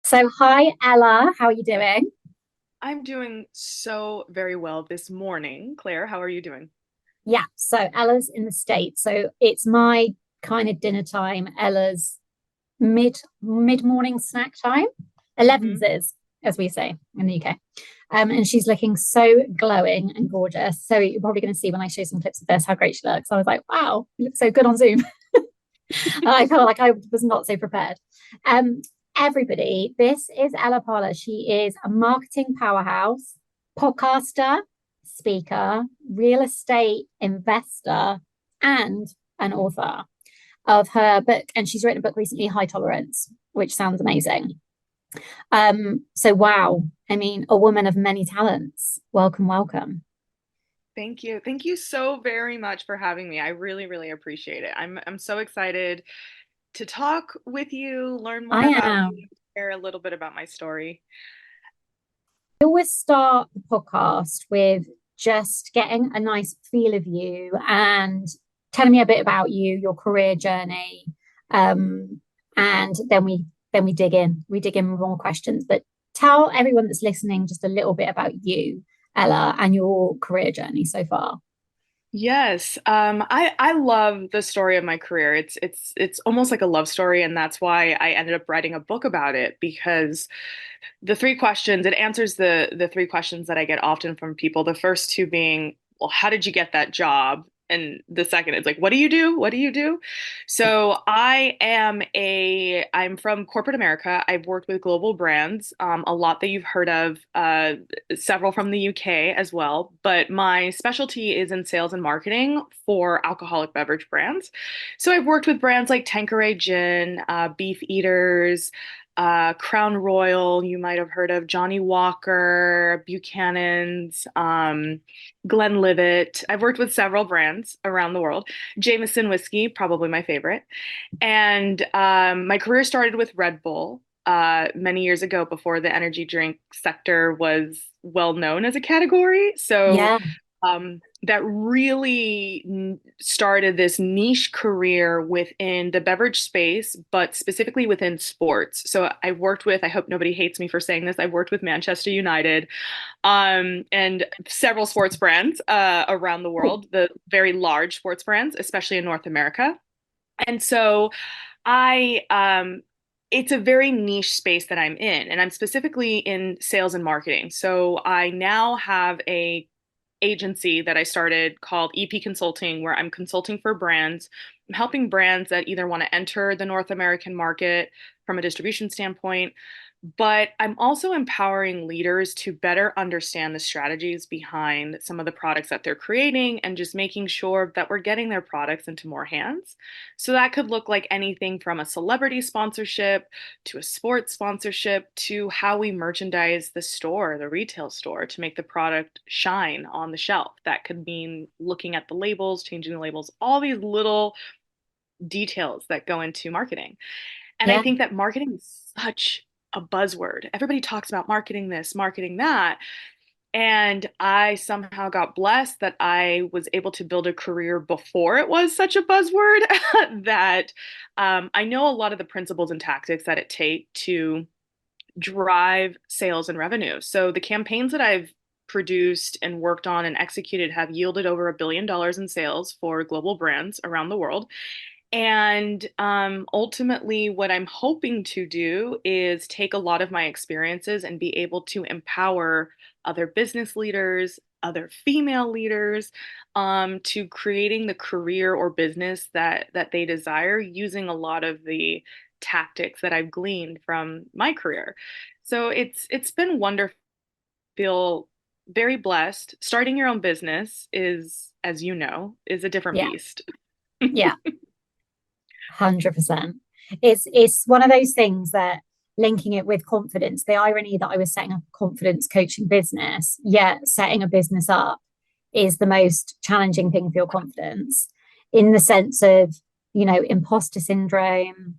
So, hi, Ella. How are you doing? I'm doing so very well this morning. Claire, how are you doing? Yeah, so Ella's in the States. So it's my kind of dinner time. Ella's mid morning snack time. 11's hmm is, as we say in the UK. And she's looking so glowing and gorgeous. So you're probably going to see when I show some clips of this how great she looks. I was like, wow, you look so good on Zoom. I felt like I was not so prepared. Um, Everybody, this is Ella Parler. She is a marketing powerhouse, podcaster, speaker, real estate investor, and an author of her book. And she's written a book recently, High Tolerance, which sounds amazing. So wow, I mean, a woman of many talents. Welcome, welcome. Thank you. Thank you so very much for having me. I really, really appreciate it. I'm so excited to talk with you, learn more I about you, am. share a little bit about my story. I always start the podcast with just getting a nice feel of you and telling me a bit about you, your career journey, um, and then we dig in. We dig in with more questions. But tell everyone that's listening just a little bit about you, Ella, and your career journey so far. Yes, I love the story of my career. It's almost like a love story, and that's why I ended up writing a book about it because it answers the three questions that I get often from people. The first two being, well, how did you get that job? And the second is like, what do you do? What do you do? So I'm from corporate America. I've worked with global brands, a lot that you've heard of, several from the UK as well. But my specialty is in sales and marketing for alcoholic beverage brands. So I've worked with brands like Tanqueray Gin, Beef Eaters, Crown Royal, you might have heard of Johnny Walker, Buchanan's, Glenlivet. I've worked with several brands around the world. Jameson whiskey, probably my favorite. And my career started with Red Bull many years ago before the energy drink sector was well known as a category. So Yeah, that really started this niche career within the beverage space, but specifically within sports. So I've worked with, I hope nobody hates me for saying this, I've worked with Manchester United, and several sports brands around the cool. world, the very large sports brands, especially in North America. And so I, it's a very niche space that I'm in, and I'm specifically in sales and marketing. So I now have a agency that I started called EP Consulting, where I'm consulting for brands. I'm helping brands that either want to enter the North American market from a distribution standpoint, but I'm also empowering leaders to better understand the strategies behind some of the products that they're creating and just making sure that we're getting their products into more hands. So that could look like anything from a celebrity sponsorship to a sports sponsorship to how we merchandise the store, the retail store, to make the product shine on the shelf. That could mean looking at the labels, changing the labels, all these little details that go into marketing. And I Yeah, think that marketing is such a buzzword. Everybody talks about marketing this, marketing that. And I somehow got blessed that I was able to build a career before it was such a buzzword that I know a lot of the principles and tactics that it take to drive sales and revenue. So the campaigns that I've produced and worked on and executed have yielded over $1 billion in sales for global brands around the world. And ultimately, what I'm hoping to do is take a lot of my experiences and be able to empower other business leaders, other female leaders, to creating the career or business that they desire using a lot of the tactics that I've gleaned from my career. So it's been wonderful. Feel very blessed. Starting your own business is, as you know, is a different yeah, beast. yeah, 100%. It's one of those things that linking it with confidence, the irony that I was setting up a confidence coaching business, yet setting a business up is the most challenging thing for your confidence in the sense of, imposter syndrome,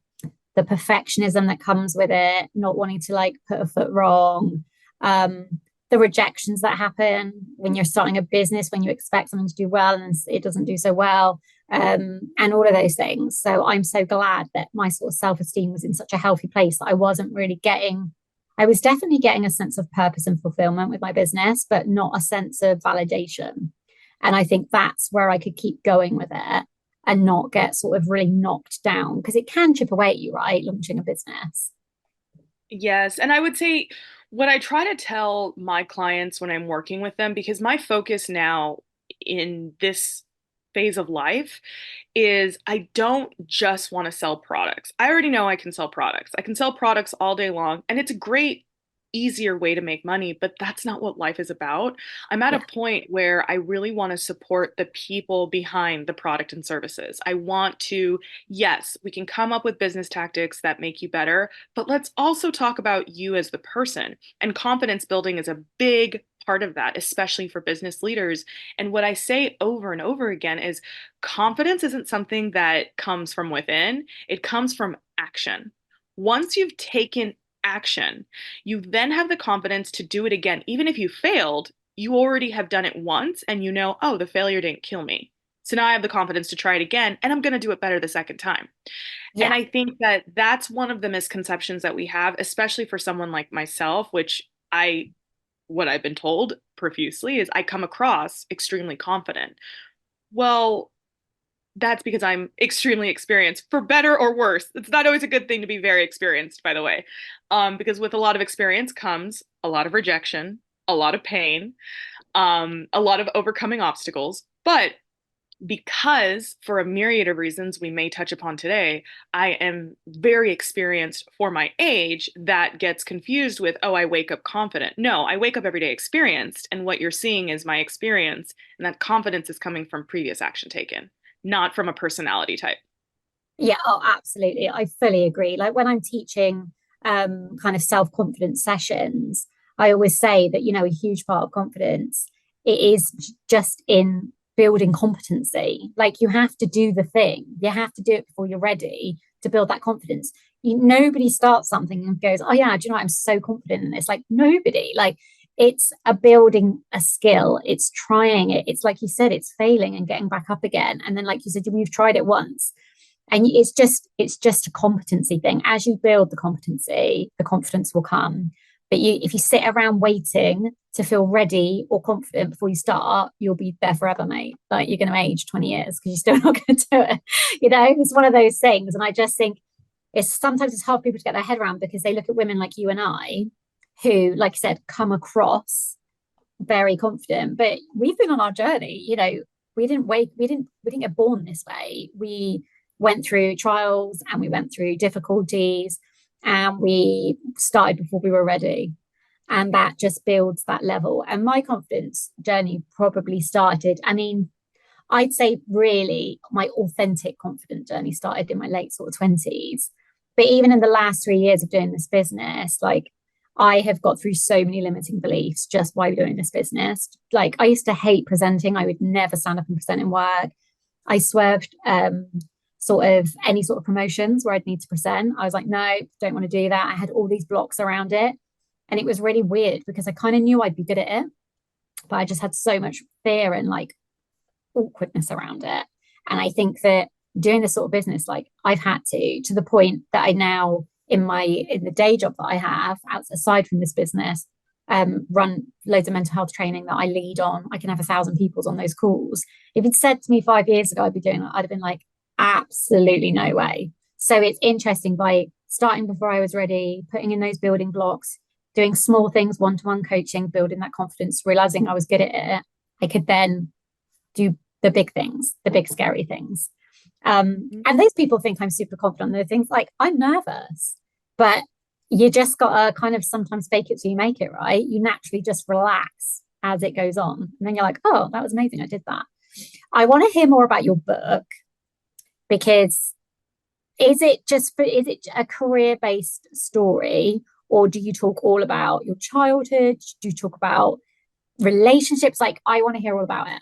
the perfectionism that comes with it, not wanting to like put a foot wrong, um, the rejections that happen when you're starting a business, when you expect something to do well and it doesn't do so well, and all of those things. So I'm so glad that my sort of self esteem was in such a healthy place that I wasn't really getting I was definitely getting a sense of purpose and fulfillment with my business, but not a sense of validation. And I think that's where I could keep going with it and not get sort of really knocked down because it can chip away at you, right? Launching a business. Yes. And I would say what I try to tell my clients when I'm working with them, because my focus now in this phase of life is I don't just want to sell products. I already know I can sell products. I can sell products all day long, and it's a great, easier way to make money, but that's not what life is about. I'm at a Yeah. point where I really want to support the people behind the product and services. I want to, yes, we can come up with business tactics that make you better, but let's also talk about you as the person. And confidence building is a big part of that, especially for business leaders. And what I say over and over again is confidence isn't something that comes from within, it comes from action. Once you've taken action, you then have the confidence to do it again. Even if you failed, you already have done it once and you know, oh, the failure didn't kill me. So now I have the confidence to try it again and I'm going to do it better the second time. And Yeah. I think that that's one of the misconceptions that we have, especially for someone like myself, which what I've been told profusely is I come across extremely confident. Well, that's because I'm extremely experienced, for better or worse. It's not always a good thing to be very experienced, by the way, because with a lot of experience comes a lot of rejection, a lot of pain, a lot of overcoming obstacles. But because, for a myriad of reasons we may touch upon today, I am very experienced for my age, that gets confused with, oh, I wake up confident. No, I wake up every day experienced, and what you're seeing is my experience, and that confidence is coming from previous action taken, not from a personality type. Yeah, oh, absolutely. I fully agree. Like when I'm teaching kind of self-confidence sessions, I always say that, a huge part of confidence it is just in building competency. Like you have to do the thing. You have to do it before you're ready to build that confidence. Nobody starts something and goes, "Oh yeah, do you know what? I'm so confident in this." Like nobody. Like it's a building a skill. It's trying it. It's like you said, it's failing and getting back up again. And then, like you said, we've tried it once and it's just a competency thing. As you build the competency the confidence will come, but if you sit around waiting to feel ready or confident before you start, you'll be there forever, mate. Like you're going to age 20 years because you're still not going to do it. It's one of those things, and I just think it's hard for people to get their head around because they look at women like you and I who, like I said, come across very confident, but we've been on our journey. We didn't get born this way. We went through trials and we went through difficulties and we started before we were ready. And that just builds that level. And my confidence journey probably started, I mean, I'd say really my authentic confident journey started in my late sort of 20s. But even in the last 3 years of doing this business, like I have got through so many limiting beliefs just by doing this business. Like I used to hate presenting. I would never stand up and present in work. I swerved sort of any sort of promotions where I'd need to present. I was like, no, don't want to do that. I had all these blocks around it. And it was really weird because I kind of knew I'd be good at it, but I just had so much fear and like awkwardness around it. And I think that doing this sort of business, like I've had to the point that I now in the day job that I have, aside from this business, run loads of mental health training that I lead on. I can have 1,000 people on those calls. If you'd said to me 5 years ago I'd be doing that, I'd have been like, absolutely no way. So it's interesting by starting before I was ready, putting in those building blocks, doing small things, one-to-one coaching, building that confidence, realizing I was good at it. I could then do the big things, the big scary things. And those people think I'm super confident. They're things like I'm nervous, but you just gotta kind of sometimes fake it till you make it, right? You naturally just relax as it goes on. And then you're like, oh, that was amazing. I did that. I want to hear more about your book because is it a career-based story, or do you talk all about your childhood? Do you talk about relationships? Like, I want to hear all about it.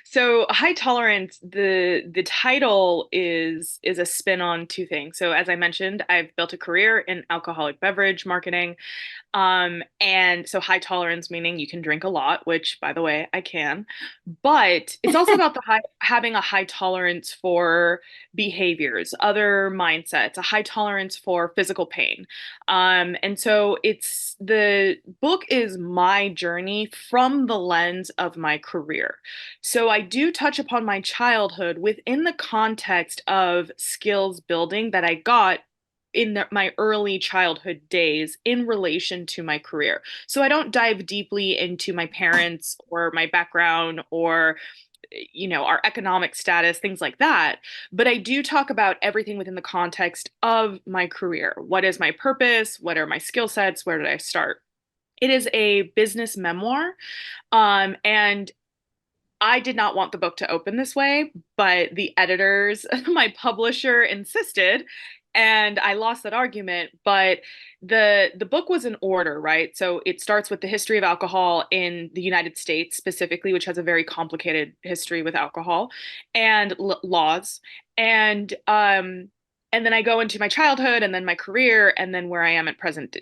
So high tolerance, the title is a spin on two things. So as I mentioned, I've built a career in alcoholic beverage marketing. And so high tolerance meaning you can drink a lot, which by the way, I can. But it's also about having a high tolerance for behaviors, other mindsets, a high tolerance for physical pain. And so it's the book is my journey from the lens of my career. So I do touch upon my childhood within the context of skills building that I got in my early childhood days in relation to my career. So I don't dive deeply into my parents or my background or our economic status, things like that. But I do talk about everything within the context of my career. What is my purpose? What are my skill sets? Where did I start? It is a business memoir. And I did not want the book to open this way, but the editors, my publisher insisted, and I lost that argument. But the book was in order, right? So it starts with the history of alcohol in the United States specifically, which has a very complicated history with alcohol and laws. And then I go into my childhood and then my career and then where I am at present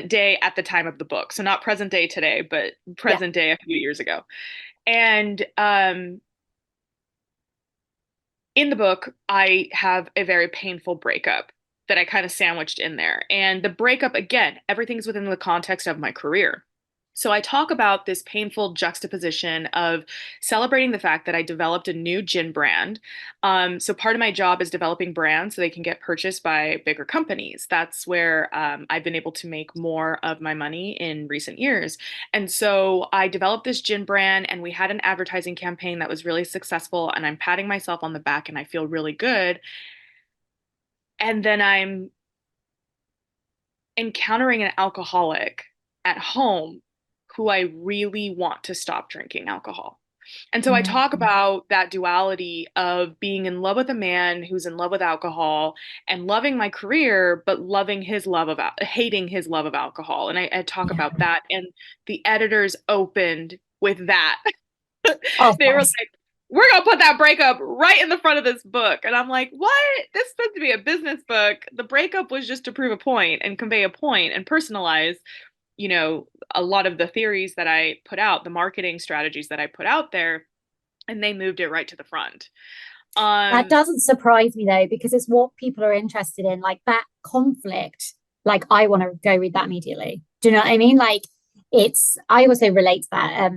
day at the time of the book. So not present day today, but Yeah. present day a few years ago. And in the book, I have a very painful breakup that I kind of sandwiched in there. And the breakup, again, everything's within the context of my career. So I talk about this painful juxtaposition of celebrating the fact that I developed a new gin brand. So part of my job is developing brands so they can get purchased by bigger companies. That's where I've been able to make more of my money in recent years. And so I developed this gin brand and we had an advertising campaign that was really successful. And I'm patting myself on the back and I feel really good. And then I'm encountering an alcoholic at home who I really want to stop drinking alcohol. And so I talk Mm. about that duality of being in love with a man who's in love with alcohol and loving my career, but loving his love of hating his love of alcohol. And I talk Yeah. about that. And the editors opened with that. Of They were course. like, we're gonna put that breakup right in the front of this book. And I'm like, what? This is supposed to be a business book. The breakup was just to prove a point and convey a point and personalize, a lot of the theories that I put out, the marketing strategies that I put out there, and they moved it right to the front. That Um, doesn't surprise me though, because it's what people are interested in. Like that conflict, like I want to go read that immediately. Do you know what I mean? Like I also relate to that.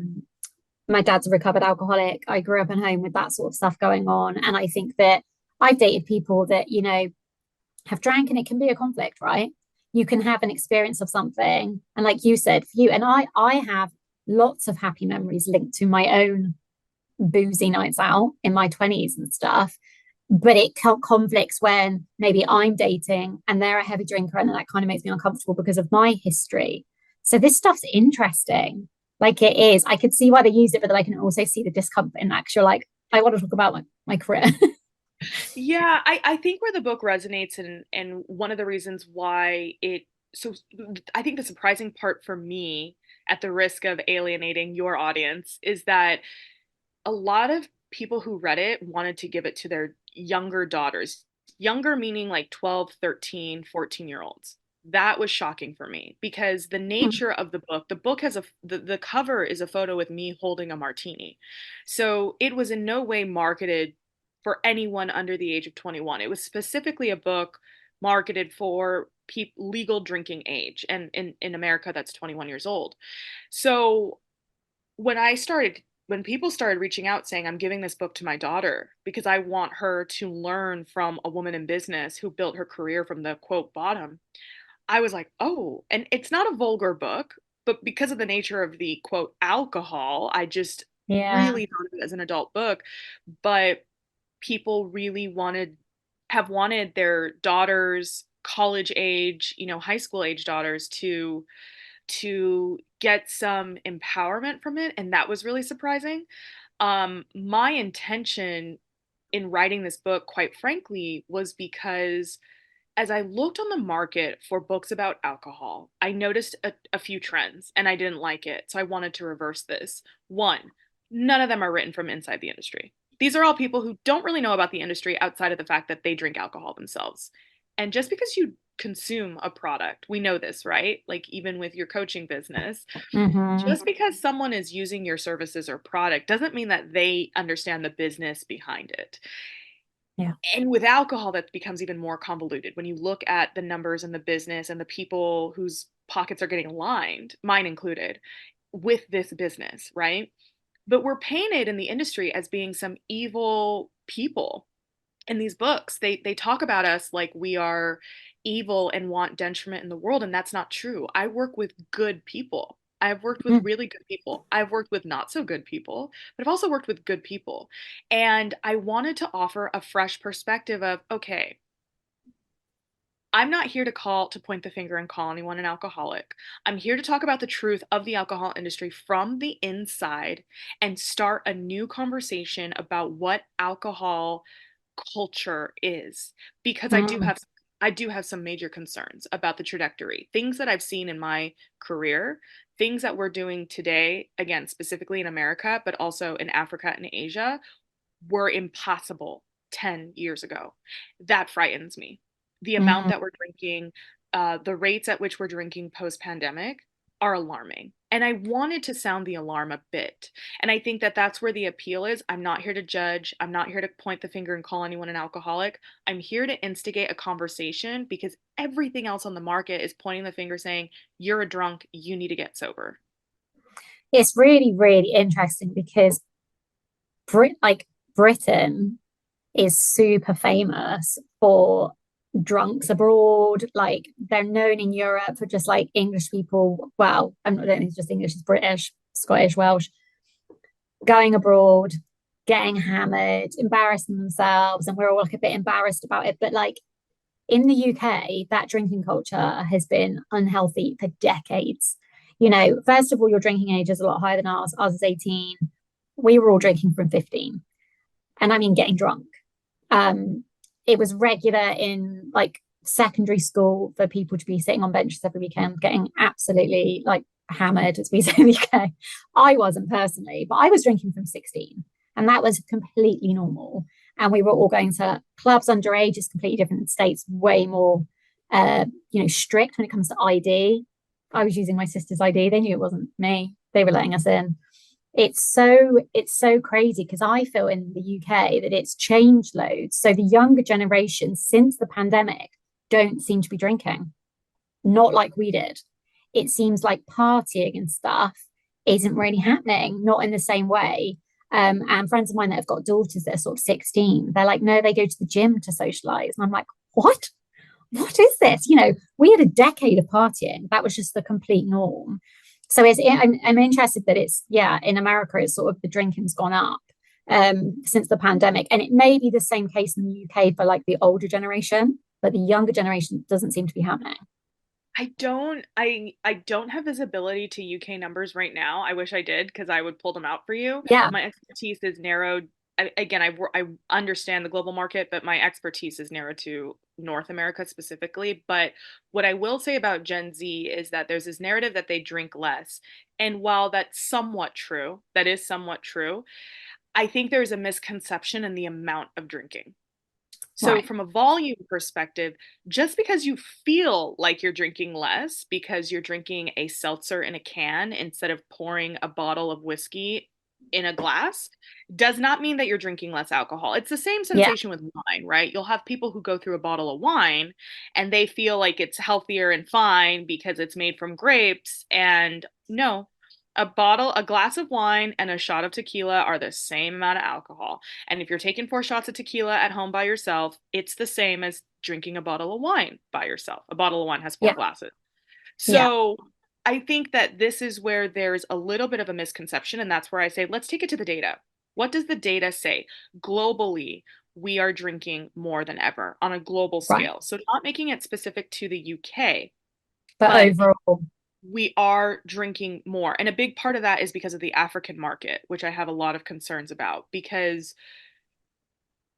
My dad's a recovered alcoholic. I grew up in home with that sort of stuff going on. And I think that I've dated people that, have drank and it can be a conflict, right? You can have an experience of something. And like you said, for you and I have lots of happy memories linked to my own boozy nights out in my 20s and stuff. But it conflicts when maybe I'm dating and they're a heavy drinker, and then that kind of makes me uncomfortable because of my history. So this stuff's interesting. Like it is. I could see why they used it, but then I can also see the discomfort in actual, like, I want to talk about my career. yeah, I think where the book resonates and one of the reasons why so I think the surprising part for me, at the risk of alienating your audience, is that a lot of people who read it wanted to give it to their younger daughters. Younger meaning like 12, 13, 14-year olds. That was shocking for me because the nature of the book has the cover is a photo with me holding a martini. So it was in no way marketed for anyone under the age of 21. It was specifically a book marketed for legal drinking age. And in America, that's 21 years old. So when people started reaching out saying, I'm giving this book to my daughter because I want her to learn from a woman in business who built her career from the quote bottom, I was like, oh, and it's not a vulgar book, but because of the nature of the quote alcohol, I just Yeah. really thought of it as an adult book. But people really have wanted their daughters, college age, high school age daughters to get some empowerment from it, and that was really surprising. My intention in writing this book, quite frankly, was because as I looked on the market for books about alcohol, I noticed a few trends and I didn't like it. So I wanted to reverse this. One, None of them are written from inside the industry. These are all people who don't really know about the industry outside of the fact that they drink alcohol themselves. And just because you consume a product, we know this, right? Like even with your coaching business, Hmm. just because someone is using your services or product doesn't mean that they understand the business behind it. Yeah. And with alcohol, that becomes even more convoluted when you look at the numbers and the business and the people whose pockets are getting lined, mine included, with this business, right? But we're painted in the industry as being some evil people. In these books, they talk about us like we are evil and want detriment in the world, and that's not true. I work with good people. I've worked with Mm. really good people. I've worked with not so good people, but I've also worked with good people. And I wanted to offer a fresh perspective of, okay, I'm not here to point the finger and call anyone an alcoholic. I'm here to talk about the truth of the alcohol industry from the inside and start a new conversation about what alcohol culture is, because Mm. I do have some major concerns about the trajectory. Things that I've seen in my career, things that we're doing today, again, specifically in America, but also in Africa and Asia, were impossible 10 years ago. That frightens me. The amount Mm. that we're drinking, the rates at which we're drinking post pandemic are alarming. And I wanted to sound the alarm a bit. And I think that that's where the appeal is. I'm not here to judge. I'm not here to point the finger and call anyone an alcoholic. I'm here to instigate a conversation because everything else on the market is pointing the finger saying, you're a drunk, you need to get sober. It's really, really interesting because like Britain is super famous for drunks abroad. Like they're known in Europe for just like English people. Well, I don't think it's just English, it's British, Scottish, Welsh, going abroad, getting hammered, embarrassing themselves. And we're all like a bit embarrassed about it. But like in the UK, that drinking culture has been unhealthy for decades. You know, first of all, your drinking age is a lot higher than ours. Ours is 18. We were all drinking from 15. And I mean, getting drunk. Um, it was regular in like secondary school for people to be sitting on benches every weekend, getting absolutely like hammered, as we say in the UK. I wasn't personally, but I was drinking from 16, and that was completely normal. And we were all going to clubs underage. It's completely different states, way more, strict when it comes to ID. I was using my sister's ID. They knew it wasn't me. They were letting us in. It's so crazy because I feel in the UK that it's changed loads. So the younger generation since the pandemic don't seem to be drinking, not like we did. It seems like partying and stuff isn't really happening, not in the same way. And friends of mine that have got daughters that are sort of 16, they're like, no, they go to the gym to socialize. And I'm like, what? What is this? We had a decade of partying. That was just the complete norm. So I'm interested that it's, yeah, in America, it's sort of the drinking's gone up since the pandemic. And it may be the same case in the UK for like the older generation, but the younger generation doesn't seem to be happening. I don't have visibility to UK numbers right now. I wish I did because I would pull them out for you. Yeah. My expertise is narrowed. Again, I understand the global market, but my expertise is narrowed to North America specifically. But what I will say about Gen Z is that there's this narrative that they drink less. And while that's somewhat true, that is somewhat true, I think there's a misconception in the amount of drinking. So, Right. from a volume perspective, just because you feel like you're drinking less because you're drinking a seltzer in a can instead of pouring a bottle of whiskey in a glass does not mean that you're drinking less alcohol. It's the same Yeah. sensation with wine, right? You'll have people who go through a bottle of wine and they feel like it's healthier and fine because it's made from grapes. And no, a glass of wine and a shot of tequila are the same amount of alcohol. And if you're taking 4 shots of tequila at home by yourself, it's the same as drinking a bottle of wine by yourself. A bottle of wine has four Yeah. glasses. Yeah. So I think that this is where there's a little bit of a misconception. And that's where I say, let's take it to the data. What does the data say? Globally, we are drinking more than ever on a global Right. scale. So, not making it specific to the UK, But but overall, we are drinking more. And a big part of that is because of the African market, which I have a lot of concerns about because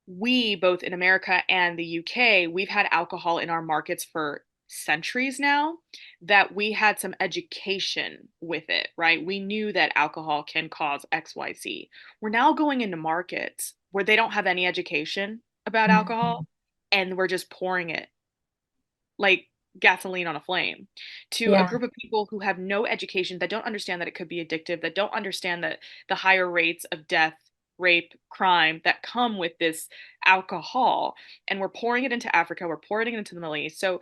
we, both in America and the UK, we've had alcohol in our markets for centuries now that we had some education with it, right? We knew that alcohol can cause XYZ. We're now going into markets where they don't have any education about Mm. alcohol and we're just pouring it like gasoline on a flame to a Yeah. group of people who have no education, that don't understand that it could be addictive, that don't understand that the higher rates of death, rape, crime that come with this alcohol. And we're pouring it into Africa, we're pouring it into the Middle East. So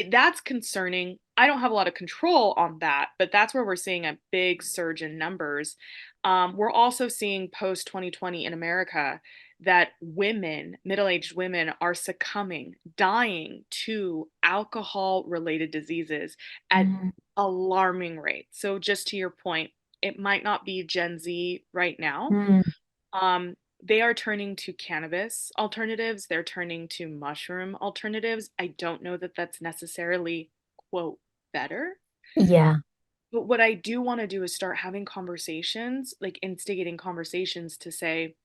that's concerning. I don't have a lot of control on that, but that's where we're seeing a big surge in numbers. We're also seeing post 2020 in America that women, middle aged women, are succumbing, dying to alcohol related diseases at Mm. alarming rates. So, just to your point, it might not be Gen Z right now. Mm. Um, they are turning to cannabis alternatives, they're turning to mushroom alternatives. I don't know that that's necessarily, quote, better. Yeah. But what I do want to do is start having conversations, like instigating conversations to say,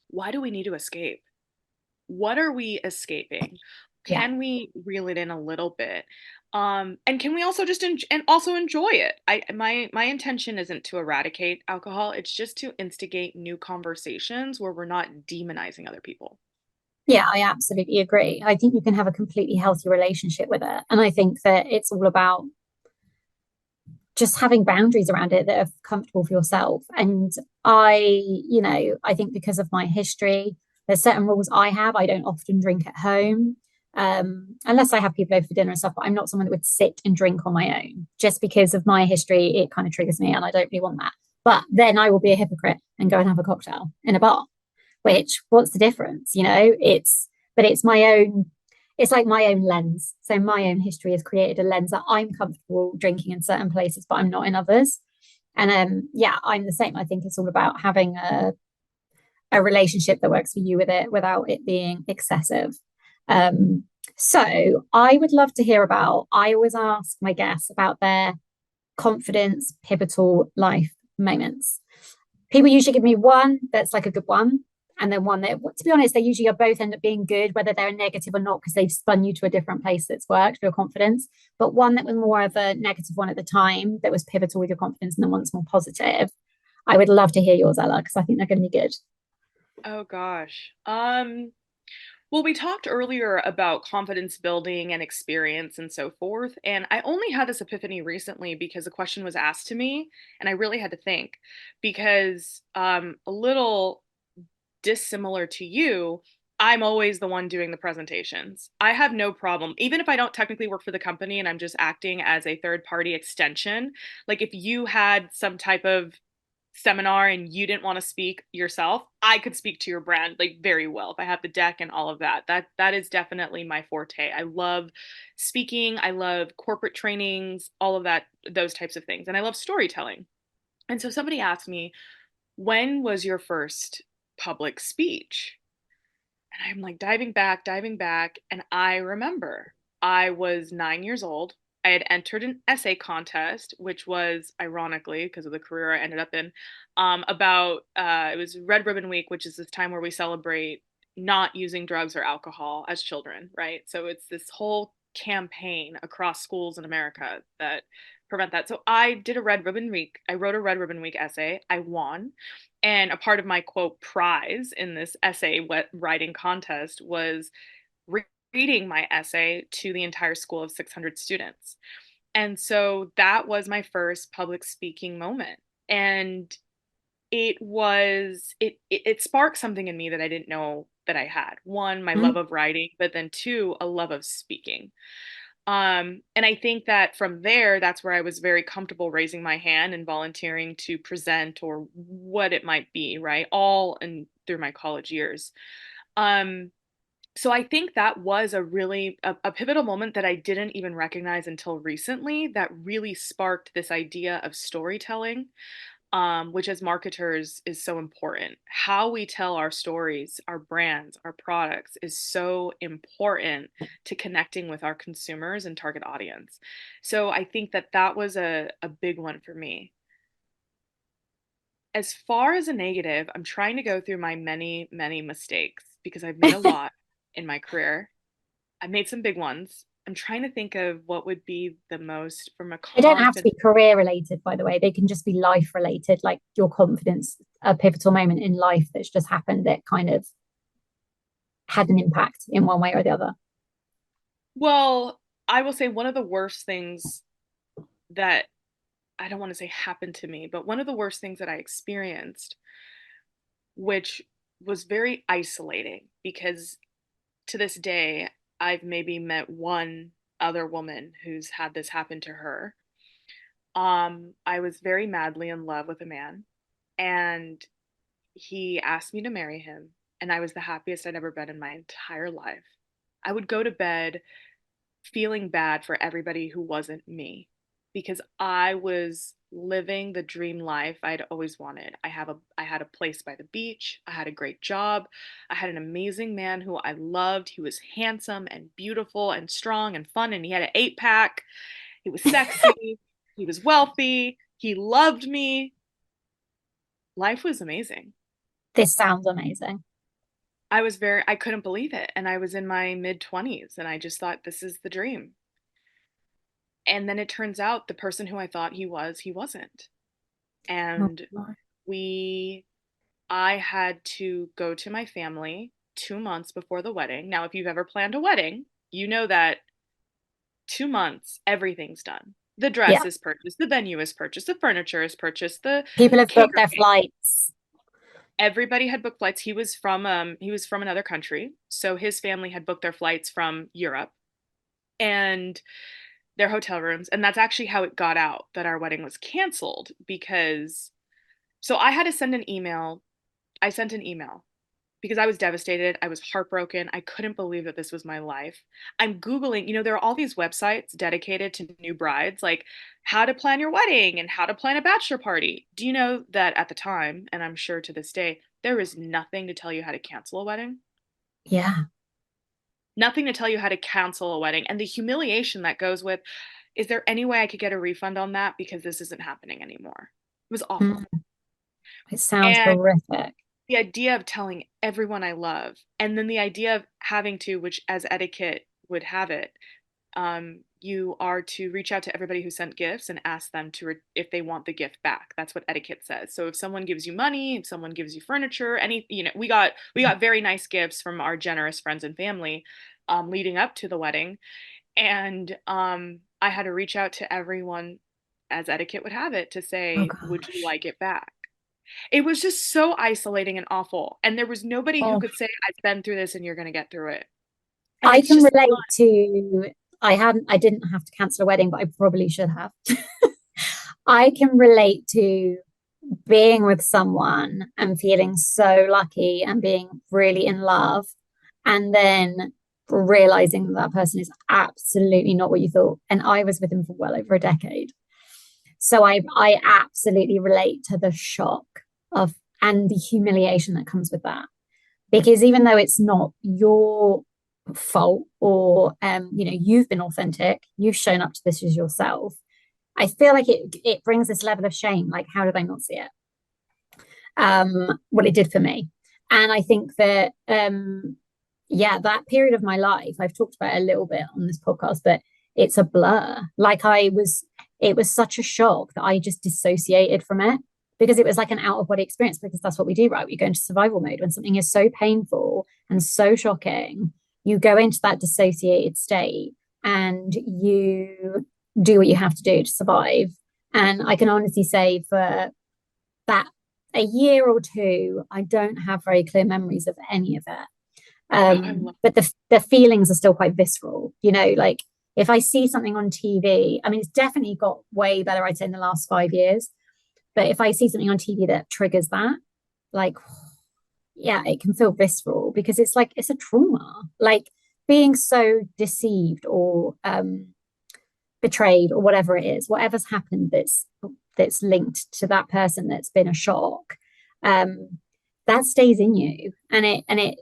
why do we need to escape? What are we escaping? Yeah. Can we reel it in a little bit? And can we also just and also enjoy it? My intention isn't to eradicate alcohol. It's just to instigate new conversations where we're not demonizing other people. Yeah, I absolutely agree. I think you can have a completely healthy relationship with it. And I think that it's all about just having boundaries around it that are comfortable for yourself. And I think because of my history, there's certain rules I have. I don't often drink at home, unless I have people over for dinner and stuff. But I'm not someone that would sit and drink on my own just because of my history. It kind of triggers me, and I don't really want that. But then I will be a hypocrite and go and have a cocktail in a bar. Which, what's the difference? But it's my own, it's like my own lens. So my own history has created a lens that I'm comfortable drinking in certain places, but I'm not in others. And yeah, I'm the same. I think it's all about having a relationship that works for you with it without it being excessive. Um, so I would love to hear about, I always ask my guests about their confidence, pivotal life moments. People usually give me one that's like a good one, and then one that, to be honest, they usually are both end up being good, whether they're negative or not, because they've spun you to a different place that's worked for your confidence. But one that was more of a negative one at the time that was pivotal with your confidence, and then one's more positive. I would love to hear yours, Ella, because I think they're going to be good. Oh gosh. Well, we talked earlier about confidence building and experience and so forth, and I only had this epiphany recently because a question was asked to me, and I really had to think because a little dissimilar to you, I'm always the one doing the presentations. I have no problem, even if I don't technically work for the company and I'm just acting as a third party extension. Like if you had some type of seminar and you didn't want to speak yourself, I could speak to your brand like very well if I have the deck and all of that. That is definitely my forte. I love speaking, I love corporate trainings, all of that, those types of things. And I love storytelling. And so somebody asked me, when was your first public speech? And I'm like diving back. And I remember I was 9 years old. I had entered an essay contest, which was ironically, because of the career I ended up in, it was Red Ribbon Week, which is this time where we celebrate not using drugs or alcohol as children, right? So it's this whole campaign across schools in America that prevent that. So I did a Red Ribbon Week. I wrote a Red Ribbon Week essay. I won. And a part of my quote prize in this essay writing contest was reading my essay to the entire school of 600 students. And so that was my first public speaking moment. And it sparked something in me that I didn't know that I had. One, my love Mm. of writing, but then two, a love of speaking. And I think that from there, that's where I was very comfortable raising my hand and volunteering to present or what it might be, right? All and through my college years. Um, so I think that was a pivotal moment that I didn't even recognize until recently that really sparked this idea of storytelling, which as marketers is so important. How we tell our stories, our brands, our products is so important to connecting with our consumers and target audience. So I think that that was a big one for me. As far as a negative, I'm trying to go through my many mistakes because I've made a lot in my career. I made some big ones. I'm trying to think of what would be the most from a They don't have to confident. be career related, by the way. They can just be life related, like your confidence, a pivotal moment in life that's just happened that kind of had an impact in one way or the other. Well, I will say one of the worst things that I don't want to say happened to me, but one of the worst things that I experienced, which was very isolating because to this day, I've maybe met one other woman who's had this happen to her. I was very madly in love with a man, and he asked me to marry him, and I was the happiest I'd ever been in my entire life. I would go to bed feeling bad for everybody who wasn't me because I was living the dream life I'd always wanted. I had a place by the beach, I had a great job, I had an amazing man who I loved. He was handsome and beautiful and strong and fun and he had an 8-pack. He was sexy, he was wealthy, he loved me. Life was amazing. This sounds amazing. I couldn't believe it. And I was in my mid 20s and I just thought this is the dream. And then it turns out the person who I thought he wasn't. Oh, And no. we, I had to go to my family 2 months before the wedding. Now, if you've ever planned a wedding, you know that 2 months, everything's done. The dress Yeah. is purchased, the venue is purchased, the furniture is purchased, the People have booked their catering. flights. Everybody had booked flights. He was from another country, so his family had booked their flights from Europe and their hotel rooms. And that's actually how it got out that our wedding was canceled because so I had to send an email. I sent an email because I was devastated. I was heartbroken. I couldn't believe that this was my life. I'm Googling, there are all these websites dedicated to new brides, like how to plan your wedding and how to plan a bachelor party. Do you know that at the time, and I'm sure to this day, there is nothing to tell you how to cancel a wedding? Yeah. Nothing to tell you how to cancel a wedding. And the humiliation that goes with, is there any way I could get a refund on that? Because this isn't happening anymore. It was awful. Mm, it sounds And horrific. the idea of telling everyone I love, and then the idea of having to, which as etiquette would have it, you are to reach out to everybody who sent gifts and ask them if they want the gift back. That's what etiquette says. So if someone gives you money, if someone gives you furniture, we got very nice gifts from our generous friends and family, leading up to the wedding, and I had to reach out to everyone as etiquette would have it to Oh say, would you gosh. like it back? It was just so isolating and awful. And there was nobody who Oh, could say, I've been through this and you're going to get through it. And I it's can just, relate to I didn't have to cancel a wedding, but I probably should have. I can relate to being with someone and feeling so lucky and being really in love, and then realizing that that person is absolutely not what you thought. And I was with him for well over a decade. So I absolutely relate to the shock of and the humiliation that comes with that. Because even though it's not your fault or you've been authentic, you've shown up to this as yourself, I feel like it brings this level of shame. Like, how did I not see it? What it did for me. And I think that yeah, that period of my life, I've talked about it a little bit on this podcast, but it's a blur. It was such a shock that I just dissociated from it because it was like an out of body experience, because that's what we do, right? We go into survival mode when something is so painful and so shocking. You go into that dissociated state and you do what you have to do to survive. And I can honestly say for that a year or two, I don't have very clear memories of any of it. oh, I love, But the feelings are still quite visceral, like if I see something on TV, I mean, it's definitely got way better, I'd say, in the last 5 years. But if I see something on TV that triggers that, like, yeah, it can feel visceral because it's like it's a trauma, like being so deceived or betrayed or whatever it is, whatever's happened that's linked to that person that's been a shock. Um, that stays in you, and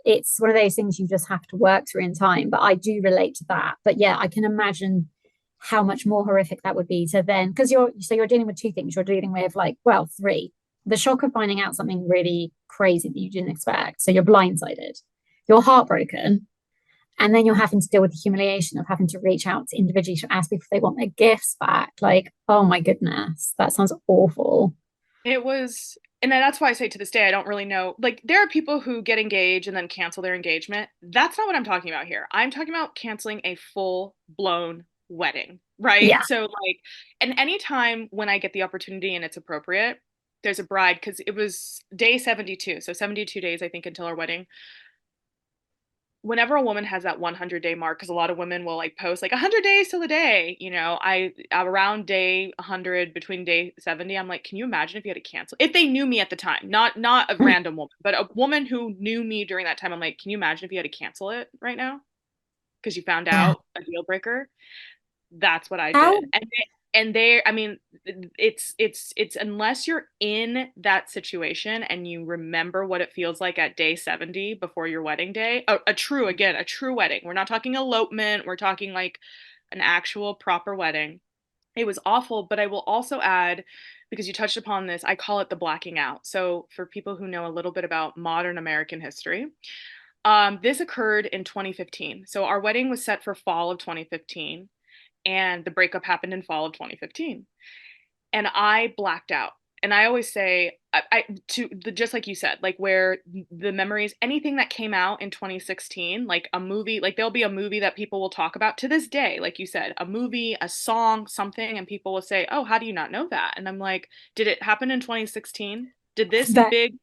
it's one of those things you just have to work through in time. But I do relate to that. But yeah, I can imagine how much more horrific that would be to then, because you're dealing with two things. You're dealing with, like, well, three: the shock of finding out something really crazy that you didn't expect, so you're blindsided, you're heartbroken, And then you're having to deal with the humiliation of having to reach out to individually to ask people if they want their gifts back. Like, oh my goodness, that sounds awful. It was, and that's why I say to this day, I don't really know. Like, there are people who get engaged and then cancel their engagement. That's not what I'm talking about here. I'm talking about canceling a full blown wedding, right? Yeah. So, like, and anytime when I get the opportunity and it's appropriate, there's a bride because it was day 72. So, 72 days, I think, until our wedding. Whenever a woman has that 100-day mark, because a lot of women will like post like 100 days till the day, I around day 100, between day 70, I'm like, can you imagine if you had to cancel? If they knew me at the time, not a random woman, but a woman who knew me during that time, I'm like, can you imagine if you had to cancel it right now because you found Yeah. out a deal breaker? That's what I How did. I mean, it's unless you're in that situation and you remember what it feels like at day 70 before your wedding day, a true wedding. We're not talking elopement, we're talking like an actual proper wedding. It was awful, but I will also add, because you touched upon this, I call it the blacking out. So for people who know a little bit about modern American history, this occurred in 2015. So our wedding was set for fall of 2015 and the breakup happened in fall of 2015, and I blacked out. And I always say, just like you said, like where the memories, anything that came out in 2016, like a movie, like there'll be a movie that people will talk about to this day, like you said, a movie, a song, something, and people will say, oh, how do you not know that? And I'm like, did it happen in 2016? Did this that big,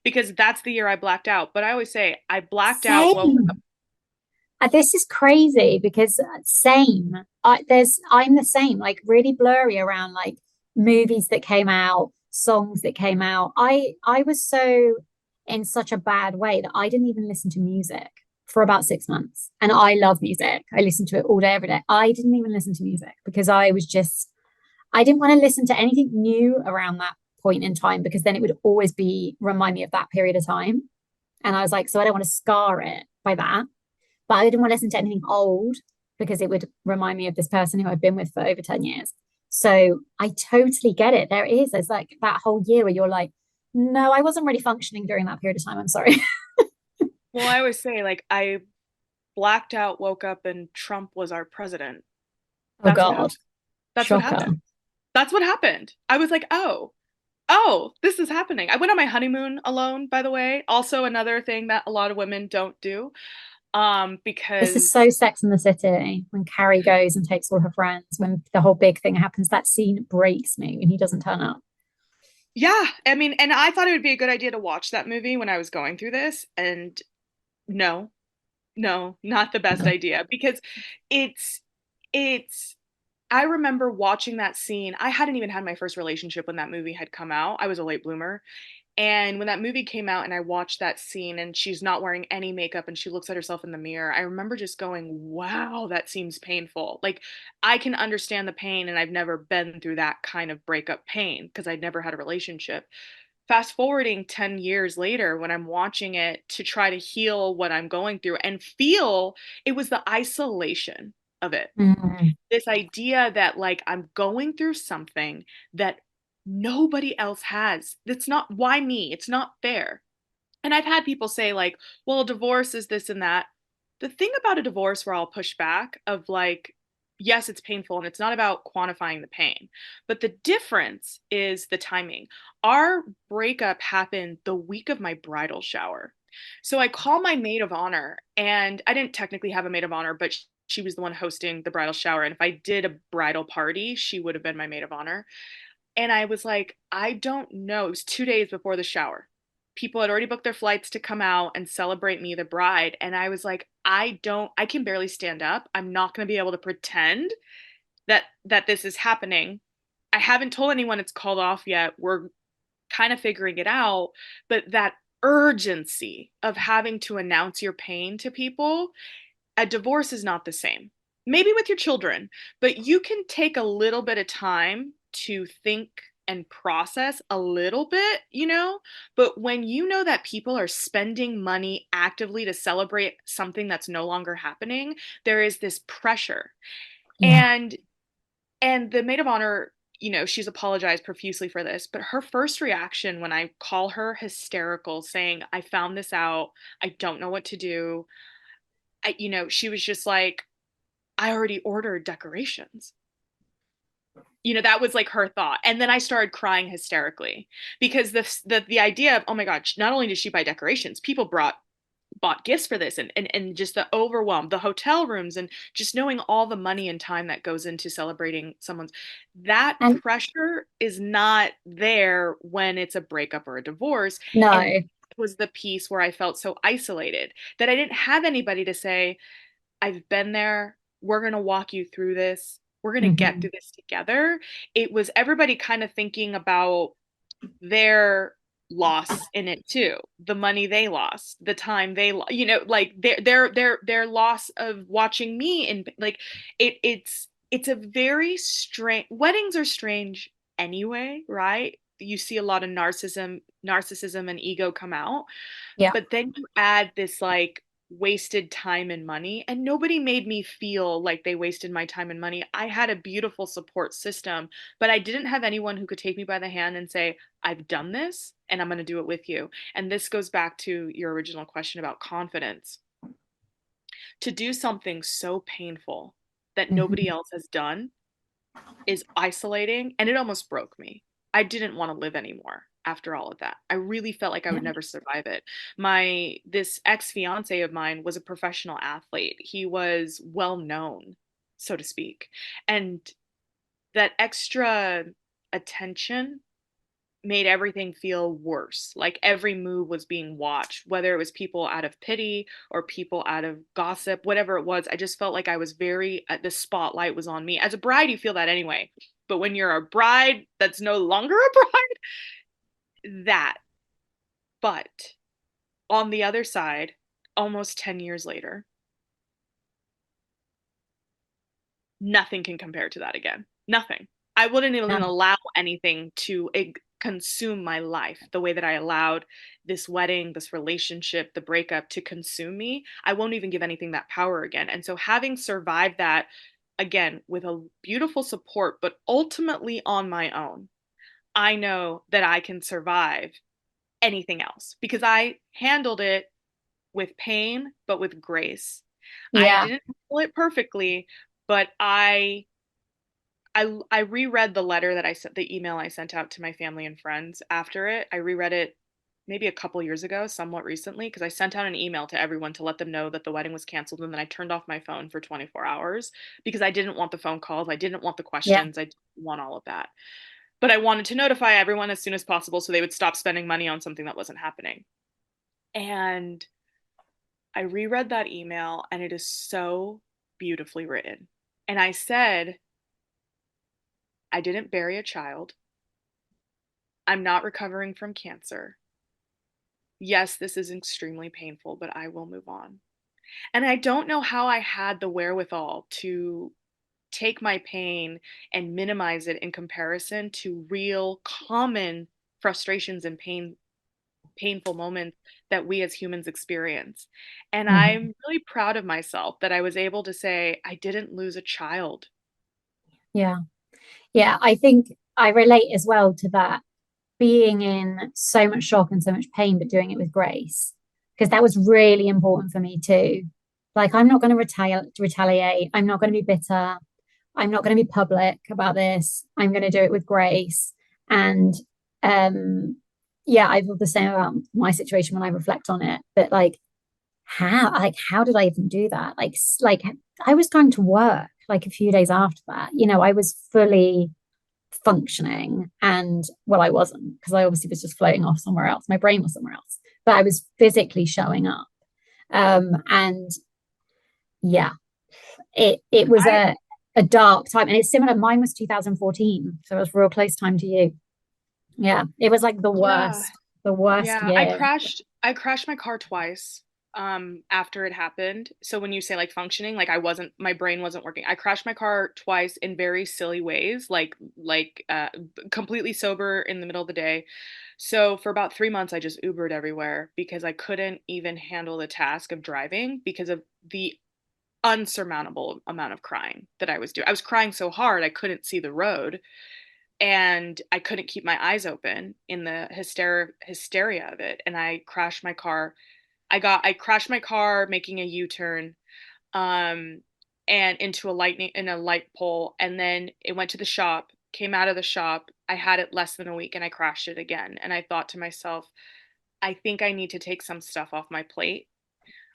because that's the year I blacked out. But I always say I blacked out, woke up. same. This is crazy because same. I'm the same, like really blurry around like movies that came out, songs that came out. I was so in such a bad way that I didn't even listen to music for about 6 months. And I love music. I listen to it all day, every day. I didn't even listen to music because I didn't want to listen to anything new around that point in time because then it would always be remind me of that period of time. And I was like, so I don't want to scar it by that. But I didn't want to listen to anything old because it would remind me of this person who I've been with for over 10 years. So I totally get it. There's like that whole year where you're like, no, I wasn't really functioning during that period of time. I'm sorry. Well, I always say, like, I blacked out, woke up, and Trump was our president. Oh That's what God. happened. That's what Shocker. happened. That's what happened. I was like, oh, this is happening. I went on my honeymoon alone, by the way. Also, another thing that a lot of women don't do. This is Because so Sex in the City when Carrie goes and takes all her friends, when the whole big thing happens. That scene breaks me when he doesn't turn up. yeah, I mean, and I thought it would be a good idea to watch that movie when I was going through this, and no, no, not the best No. idea because it's it's I remember watching that scene. I hadn't even had my first relationship when that movie had come out. I was a late bloomer. And when that movie came out and I watched that scene and she's not wearing any makeup and she looks at herself in the mirror, I remember just going, wow, that seems painful. Like, I can understand the pain and I've never been through that kind of breakup pain because I'd never had a relationship. Fast forwarding 10 years later, when I'm watching it to try to heal what I'm going through and feel, it was the isolation of it, Mm, this idea that like I'm going through something that nobody else has. That's not, why me? It's not fair. And I've had people say like, well, divorce is this and that. The thing about a divorce where I'll push back of like, yes, it's painful and it's not about quantifying the pain, but the difference is the timing. Our breakup happened the week of my bridal shower. So I call my maid of honor, and I didn't technically have a maid of honor, but she was the one hosting the bridal shower. And if I did a bridal party, she would have been my maid of honor. And I was like, I don't know. It was 2 days before the shower. People had already booked their flights to come out and celebrate me, the bride. And I was like, I can barely stand up. I'm not going to be able to pretend that this is happening. I haven't told anyone it's called off yet. We're kind of figuring it out. But that urgency of having to announce your pain to people, a divorce is not the same. Maybe with your children, but you can take a little bit of time to think and process a little bit, But when you know that people are spending money actively to celebrate something that's no longer happening, there is this pressure. yeah. And the maid of honor, she's apologized profusely for this, but her first reaction when I call her hysterical saying, I found this out, I don't know what to do, she was just like, I already ordered decorations. That was like her thought. And then I started crying hysterically because the idea of, oh my God, not only did she buy decorations, people bought gifts for this, and just the overwhelm, the hotel rooms, and just knowing all the money and time that goes into celebrating someone's, that And pressure is not there when it's a breakup or a divorce. And no. that was the piece where I felt so isolated that I didn't have anybody to say, I've been there. We're going to walk you through this. We're going to get Mhm. through this together. It was everybody kind of thinking about their loss in it too, the money they lost, the time they like their loss of watching me, and like it's a very strange, weddings are strange anyway, right? You see a lot of narcissism and ego come out, Yeah. but then you add this like wasted time and money, and nobody made me feel like they wasted my time and money. I had a beautiful support system, but I didn't have anyone who could take me by the hand and say, I've done this and I'm going to do it with you. And this goes back to your original question about confidence. To do something so painful that nobody Mhm. else has done is isolating, and it almost broke me. I didn't want to live anymore after all of that. I really felt like I Yeah. would never survive it. My this ex-fiance of mine was a professional athlete. He was well known, so to speak. And that extra attention made everything feel worse. Like every move was being watched, whether it was people out of pity or people out of gossip, whatever it was. I just felt like I was the spotlight was on me. As a bride, you feel that anyway. But when you're a bride that's no longer a bride, that. But on the other side, almost 10 years later, nothing can compare to that again. Nothing. I wouldn't even Yeah. allow anything to consume my life the way that I allowed this wedding, this relationship, the breakup to consume me. I won't even give anything that power again. And so, having survived that again with a beautiful support, but ultimately on my own, I know that I can survive anything else because I handled it with pain, but with grace. I Yeah. didn't handle it perfectly, but I reread the letter that I sent, the email I sent out to my family and friends after it. I reread it maybe a couple years ago, somewhat recently, because I sent out an email to everyone to let them know that the wedding was canceled, and then I turned off my phone for 24 hours because I didn't want the phone calls, I didn't want the Yeah. questions, I didn't want all of that. But I wanted to notify everyone as soon as possible so they would stop spending money on something that wasn't happening. And I reread that email, and it is so beautifully written. And I said, I didn't bury a child. I'm not recovering from cancer. Yes, this is extremely painful, but I will move on. And I don't know how I had the wherewithal to take my pain and minimize it in comparison to real common frustrations and painful moments that we as humans experience. And Mhm. I'm really proud of myself that I was able to say I didn't lose a child. Yeah. Yeah. I think I relate as well to that, being in so much shock and so much pain, but doing it with grace, because that was really important for me too. Like, I'm not going to retaliate. I'm not going to be bitter. I'm not going to be public about this. I'm going to do it with grace. And um, yeah, I feel the same about my situation when I reflect on it. But how did I even do that? Like I was going to work like a few days after that. I was fully functioning, and well, I wasn't, because I obviously was just floating off somewhere else. My brain was somewhere else, but I was physically showing up. And yeah, it was I a dark time, and it's similar. Mine was 2014, so it was real close time to you. Yeah, it was like the Yeah. worst Yeah, I year. crashed my car twice after it happened. So when you say like functioning, like my brain wasn't working. I crashed my car twice in very silly ways, like completely sober in the middle of the day. So for about 3 months I just Ubered everywhere because I couldn't even handle the task of driving because of the unsurmountable amount of crying that I was doing. I was crying so hard I couldn't see the road, and I couldn't keep my eyes open in the hysteria of it. And I crashed my car I crashed my car making a U-turn, um, and into a light pole, and then it went to the shop, came out of the shop. I had it less than a week and I crashed it again. And I thought to myself, I think I need to take some stuff off my plate.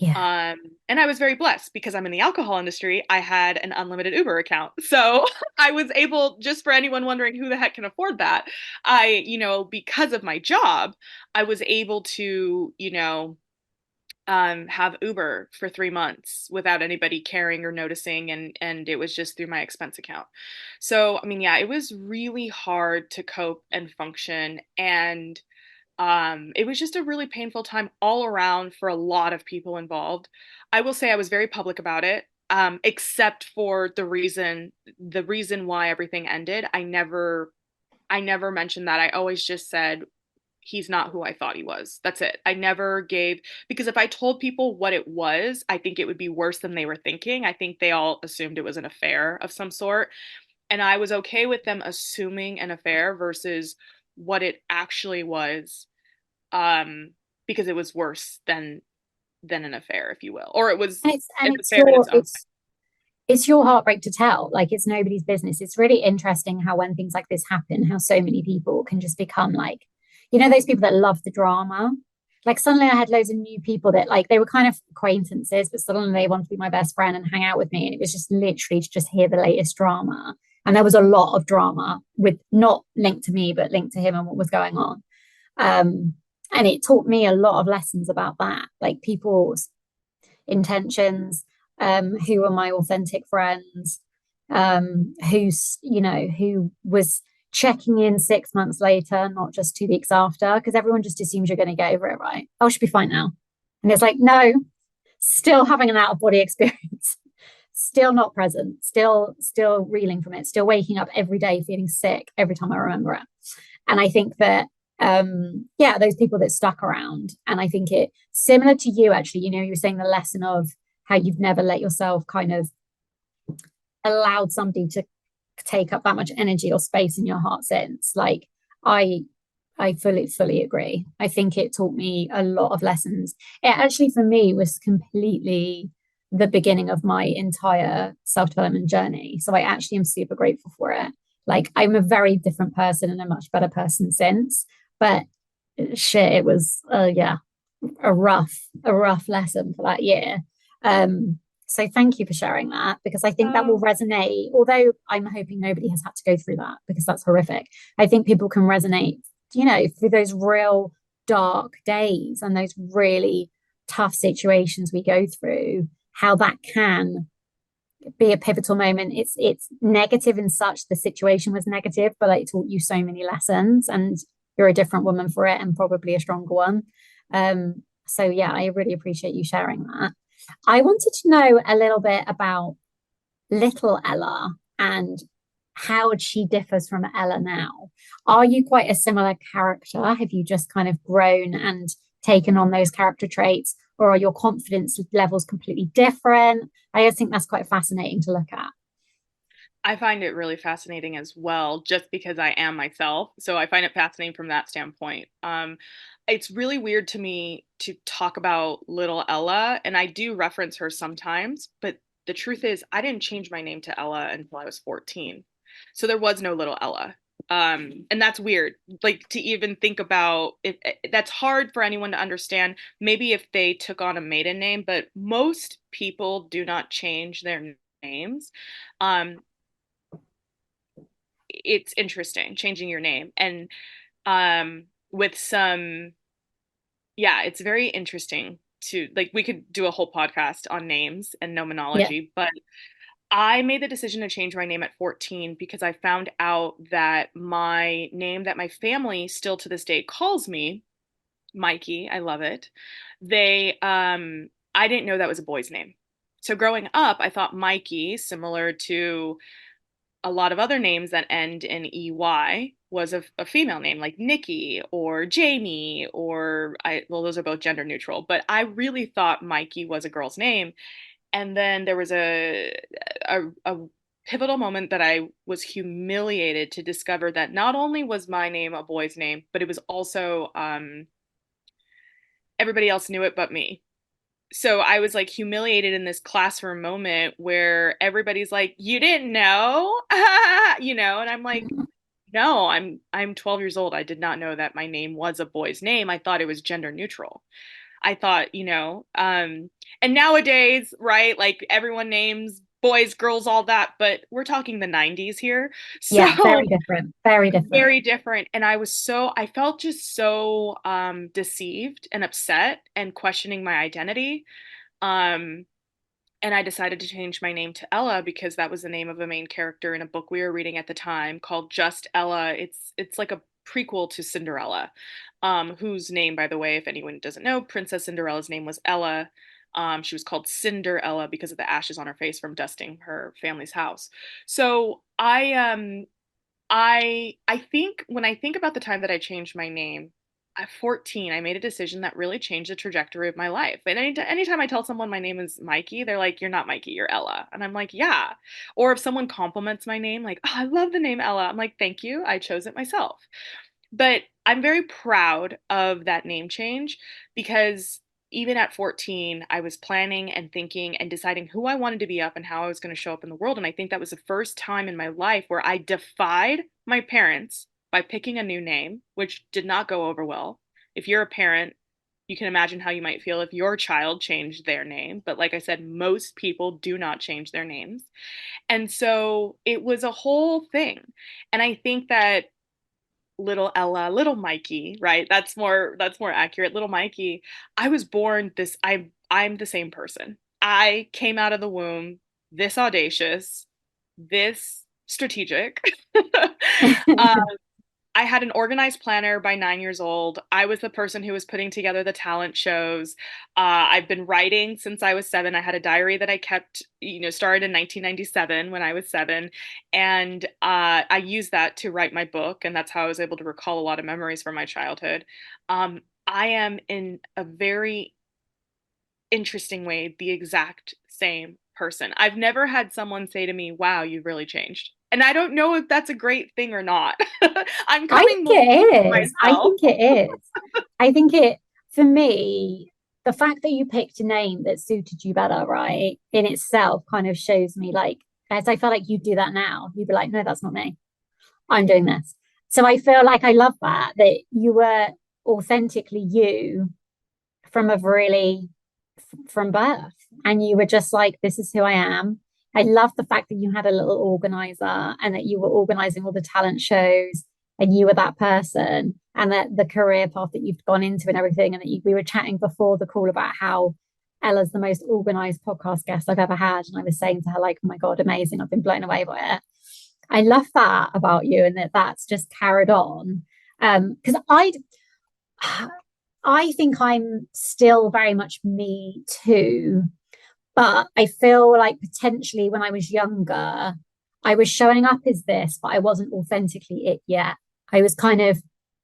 Yeah. Um, and I was very blessed because I'm in the alcohol industry. I had an unlimited Uber account. So I was able, just for anyone wondering who the heck can afford that, because of my job, I was able to, have Uber for 3 months without anybody caring or noticing, and it was just through my expense account. So, I mean, yeah, it was really hard to cope and function, and it was just a really painful time all around for a lot of people involved. I will say I was very public about it, except for the reason why everything ended. I never mentioned that. I always just said he's not who I thought he was. That's it. I never gave, because if I told people what it was, I think it would be worse than they were thinking. I think they all assumed it was an affair of some sort. And I was okay with them assuming an affair versus what it actually was, um, because it was worse than an affair, if you will. Or it was And an affair in its own way. it's your heartbreak to tell. Like it's nobody's business. It's really interesting how when things like this happen, how so many people can just become like, those people that love the drama. Like suddenly I had loads of new people that like they were kind of acquaintances, but suddenly they wanted to be my best friend and hang out with me. And it was just literally to just hear the latest drama. And there was a lot of drama with not linked to me, but linked to him and what was going on. Um, and it taught me a lot of lessons about that, like people's intentions, who are my authentic friends, who was checking in 6 months later, not just 2 weeks after, because everyone just assumes you're going to get over it, right? Oh, she'll be fine now. And it's like, no, still having an out of body experience, still not present, still reeling from it, still waking up every day feeling sick every time I remember it. And I think that yeah, those people that stuck around. And I think it similar to you actually, you were saying the lesson of how you've never let yourself kind of allowed somebody to take up that much energy or space in your heart since. Like I I fully agree. I think it taught me a lot of lessons. It actually for me was completely the beginning of my entire self-development journey. So I actually am super grateful for it. Like I'm a very different person and a much better person since. But shit, it was yeah, a rough lesson for that year. So thank you for sharing that because I think that will Oh, resonate. Although I'm hoping nobody has had to go through that because that's horrific. I think people can resonate, through those real dark days and those really tough situations we go through, how that can be a pivotal moment. It's negative in such the situation was negative, but it taught you so many lessons and you're a different woman for it and probably a stronger one. So yeah, I really appreciate you sharing that. I wanted to know a little bit about little Ella and how she differs from Ella now. Are you quite a similar character? Have you just kind of grown and taken on those character traits, or are your confidence levels completely different? I just think that's quite fascinating to look at. I find it really fascinating as well, just because I am myself. So I find it fascinating from that standpoint. It's really weird to me to talk about little Ella, and I do reference her sometimes, but the truth is, I didn't change my name to Ella until I was 14. So there was no little Ella. And that's weird. Like to even think about it, that's hard for anyone to understand. Maybe if they took on a maiden name, but most people do not change their names. Um, it's interesting changing your name and with some yeah, it's very interesting to like we could do a whole podcast on names and Yeah. nomenology, but I made the decision to change my name at 14 because I found out that my name that my family still to this day calls me, Mikey, I love it. I didn't know that was a boy's name. So growing up, I thought Mikey, similar to a lot of other names that end in EY, was a female name like Nikki or Jamie well, those are both gender neutral, but I really thought Mikey was a girl's name. And then there was a pivotal moment that I was humiliated to discover that not only was my name a boy's name, but it was also everybody else knew it but me. So I was like humiliated in this classroom moment where everybody's like, "You didn't know?" And I'm like, "No, I'm 12 years old. I did not know that my name was a boy's name. I thought it was gender neutral." I thought, and nowadays, right, like everyone names boys, girls, all that, but we're talking the 90s here. So Yeah, very different. Very different. very different. And I felt just so deceived and upset and questioning my identity. Um, and I decided to change my name to Ella because that was the name of a main character in a book we were reading at the time called Just Ella. It's like a prequel to Cinderella, whose name, by the way, if anyone doesn't know, Princess Cinderella's name was Ella. She was called Cinderella because of the ashes on her face from dusting her family's house. So I think when I think about the time that I changed my name, at 14, I made a decision that really changed the trajectory of my life. And anytime I tell someone my name is Mikey, they're like, "You're not Mikey, you're Ella." And I'm like, "Yeah." Or if someone compliments my name, like, "Oh, I love the name Ella." I'm like, "Thank you. I chose it myself." But I'm very proud of that name change because even at 14, I was planning and thinking and deciding who I wanted to be up and how I was going to show up in the world. And I think that was the first time in my life where I defied my parents by picking a new name, which did not go over well. If you're a parent, you can imagine how you might feel if your child changed their name. But like I said, most people do not change their names. And so it was a whole thing. And I think that little Ella, little Mikey, right? That's more accurate. Little Mikey. I was born this I'm the same person. I came out of the womb this audacious, this strategic. uh, I had an organized planner by 9 years old. I was the person who was putting together the talent shows. I've been writing since I was 7. I had a diary that I kept, started in 1997 when I was 7. And I used that to write my book. And that's how I was able to recall a lot of memories from my childhood. I am in a very interesting way the exact same person. I've never had someone say to me, "Wow, you've really changed." And I don't know if that's a great thing or not. I'm I coming think more to it is. I myself. think it is. I think it, for me, the fact that you picked a name that suited you better, right, in itself kind of shows me like, as I feel like you do that now, you'd be like, no, that's not me. I'm doing this. So I feel like I love that you were authentically you from a really from birth, and you were just like, this is who I am. I love the fact that you had a little organizer and that you were organizing all the talent shows and you were that person, and that the career path that you've gone into and everything. And that we were chatting before the call about how Ella's the most organized podcast guest I've ever had. And I was saying to her, like, oh my God, amazing. I've been blown away by it. I love that about you, and that that's just carried on. Because I think I'm still very much me too, but I feel like potentially when I was younger, I was showing up as this, but I wasn't authentically it yet. I was kind of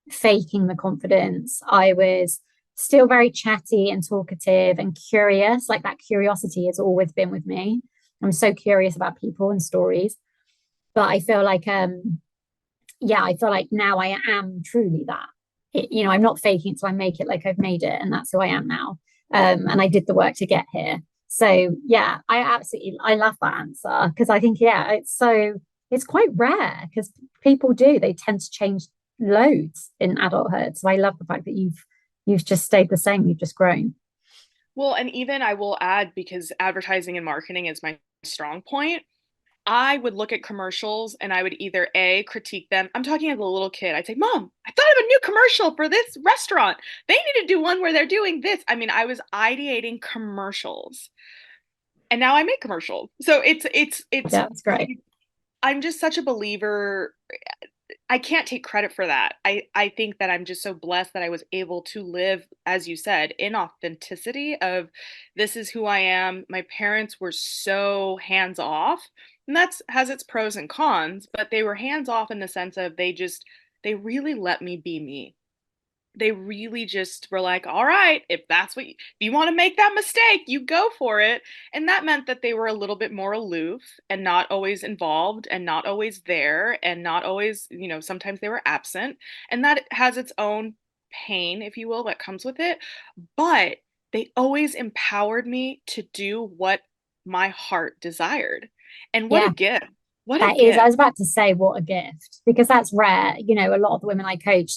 faking the confidence. I was still very chatty and talkative and curious. Like that curiosity has always been with me. I'm so curious about people and stories. But I feel like yeah, I feel like now I am truly that. I'm not faking it, so I make it like I've made it, and that's who I am now. And I did the work to get here. So yeah, I love that answer because I think yeah, it's quite rare because people do they tend to change loads in adulthood. So I love the fact that you've just stayed the same, you've just grown. Well, and even I will add, because advertising and marketing is my strong point, I would look at commercials and I would either A, critique them. I'm talking as a little kid. I'd say, "Mom, I thought of a new commercial for this restaurant. They need to do one where they're doing this." I mean, I was ideating commercials. And now I make commercials. So Yeah, it's great. I'm just such a believer. I can't take credit for that. I think that I'm just so blessed that I was able to live, as you said, in authenticity of this is who I am. My parents were so hands off, and that's has its pros and cons, but they were hands off in the sense of they really let me be me. They really just were like, "All right, if you want to make that mistake, you go for it." And that meant that they were a little bit more aloof and not always involved and not always there and not always, sometimes they were absent. And that has its own pain, if you will, that comes with it, but they always empowered me to do what my heart desired. And what a Yeah. gift. What a That is, I gift. was about to say, what a gift, because that's rare. You know, a lot of the women I coach,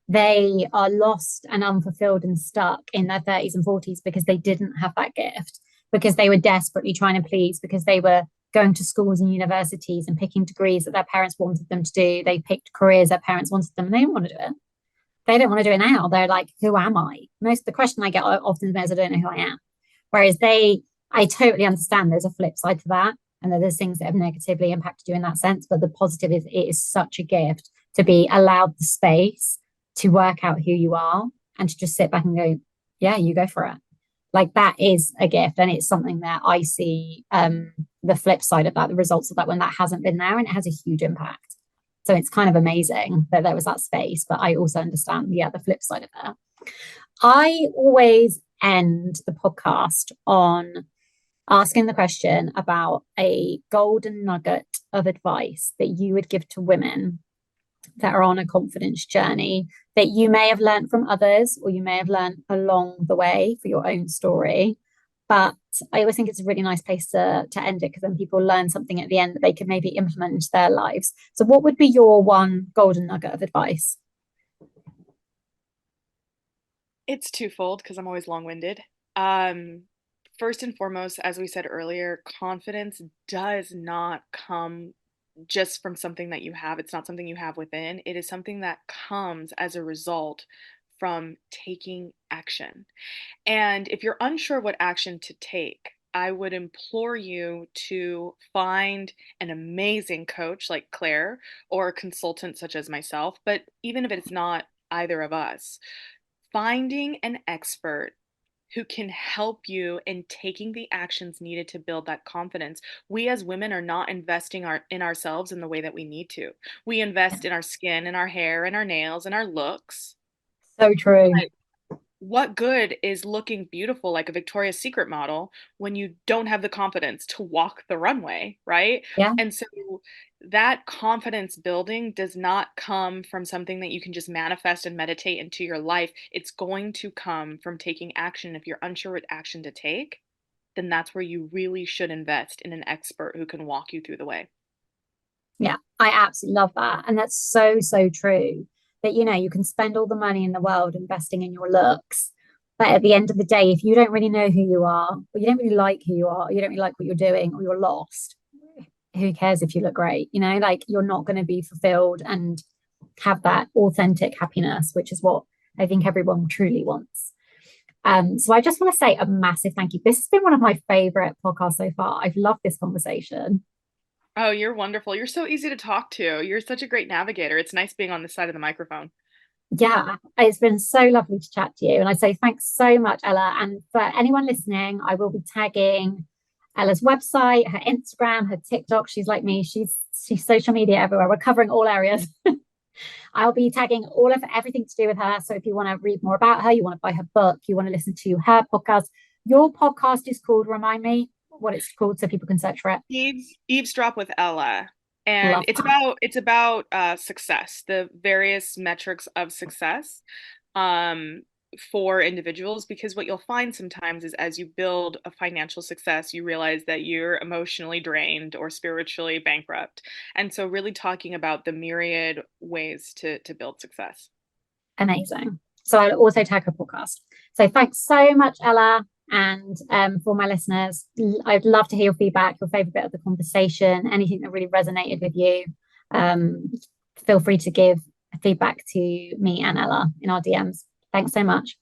they are lost and unfulfilled and stuck in their 30s and 40s because they didn't have that gift, because they were desperately trying to please, because they were going to schools and universities and picking degrees that their parents wanted them to do. They picked careers their parents wanted them, and they didn't want to do it. They don't want to do it now. They're like, who am I? Most the question I get often is, I don't know who I am. Whereas I totally understand there's a flip side to that. And that there's things that have negatively impacted you in that sense. But the positive is it is such a gift to be allowed the space to work out who you are and to just sit back and go, yeah, you go for it. Like that is a gift. And it's something that I see the flip side of that, the results of that when that hasn't been there, and it has a huge impact. So it's kind of amazing that there was that space. But I also understand, yeah, the flip side of that. I always end the podcast on asking the question about a golden nugget of advice that you would give to women that are on a confidence journey that you may have learned from others or you may have learned along the way for your own story. But I always think it's a really nice place to end it, because then people learn something at the end that they can maybe implement into their lives. So, what would be your one golden nugget of advice? It's twofold because I'm always long-winded. Um, First and foremost, as we said earlier, confidence does not come just from something that you have. It's not something you have within. It is something that comes as a result from taking action. And if you're unsure what action to take, I would implore you to find an amazing coach like Claire or a consultant such as myself. But even if it's not either of us, finding an expert who can help you in taking the actions needed to build that confidence. We as women are not investing in ourselves in the way that we need to. We invest in our skin and our hair and our nails and our looks. So true. But what good is looking beautiful like a Victoria's Secret model when you don't have the confidence to walk the runway, right? Yeah. And so that confidence building does not come from something that you can just manifest and meditate into your life. It's going to come from taking action. If you're unsure what action to take, then that's where you really should invest in an expert who can walk you through the way. Yeah, I absolutely love that. And that's so, so true that, you know, you can spend all the money in the world investing in your looks. But at the end of the day, if you don't really know who you are, or you don't really like who you are, or you don't really like what you're doing, or you're lost, who cares if you look great? You know, like you're not going to be fulfilled and have that authentic happiness, which is what I think everyone truly wants. So I just want to say a massive thank you. This has been one of my favorite podcasts so far. I've loved this conversation. Oh, you're wonderful. You're so easy to talk to. You're such a great navigator. It's nice being on this side of the microphone. Yeah, it's been so lovely to chat to you. And I say thanks so much, Ella. And for anyone listening, I will be tagging Ella's website, her Instagram, her TikTok. She's like me, she's social media everywhere. We're covering all areas. I'll be tagging all of everything to do with her. So if you want to read more about her, you want to buy her book, you want to listen to her podcast, your podcast is called, remind me what it's called so people can search for it. Eavesdrop with Ella. And Love that. it's about success, the various metrics of success um, for individuals. Because what you'll find sometimes is as you build a financial success, you realize that you're emotionally drained or spiritually bankrupt. And so, really talking about the myriad ways to build success. Amazing. So I'll also tag her podcast. So thanks so much, Ella. And for my listeners, I'd love to hear your feedback, your favorite bit of the conversation, anything that really resonated with you. Um, Feel free to give feedback to me and Ella in our DMs. Thanks so much.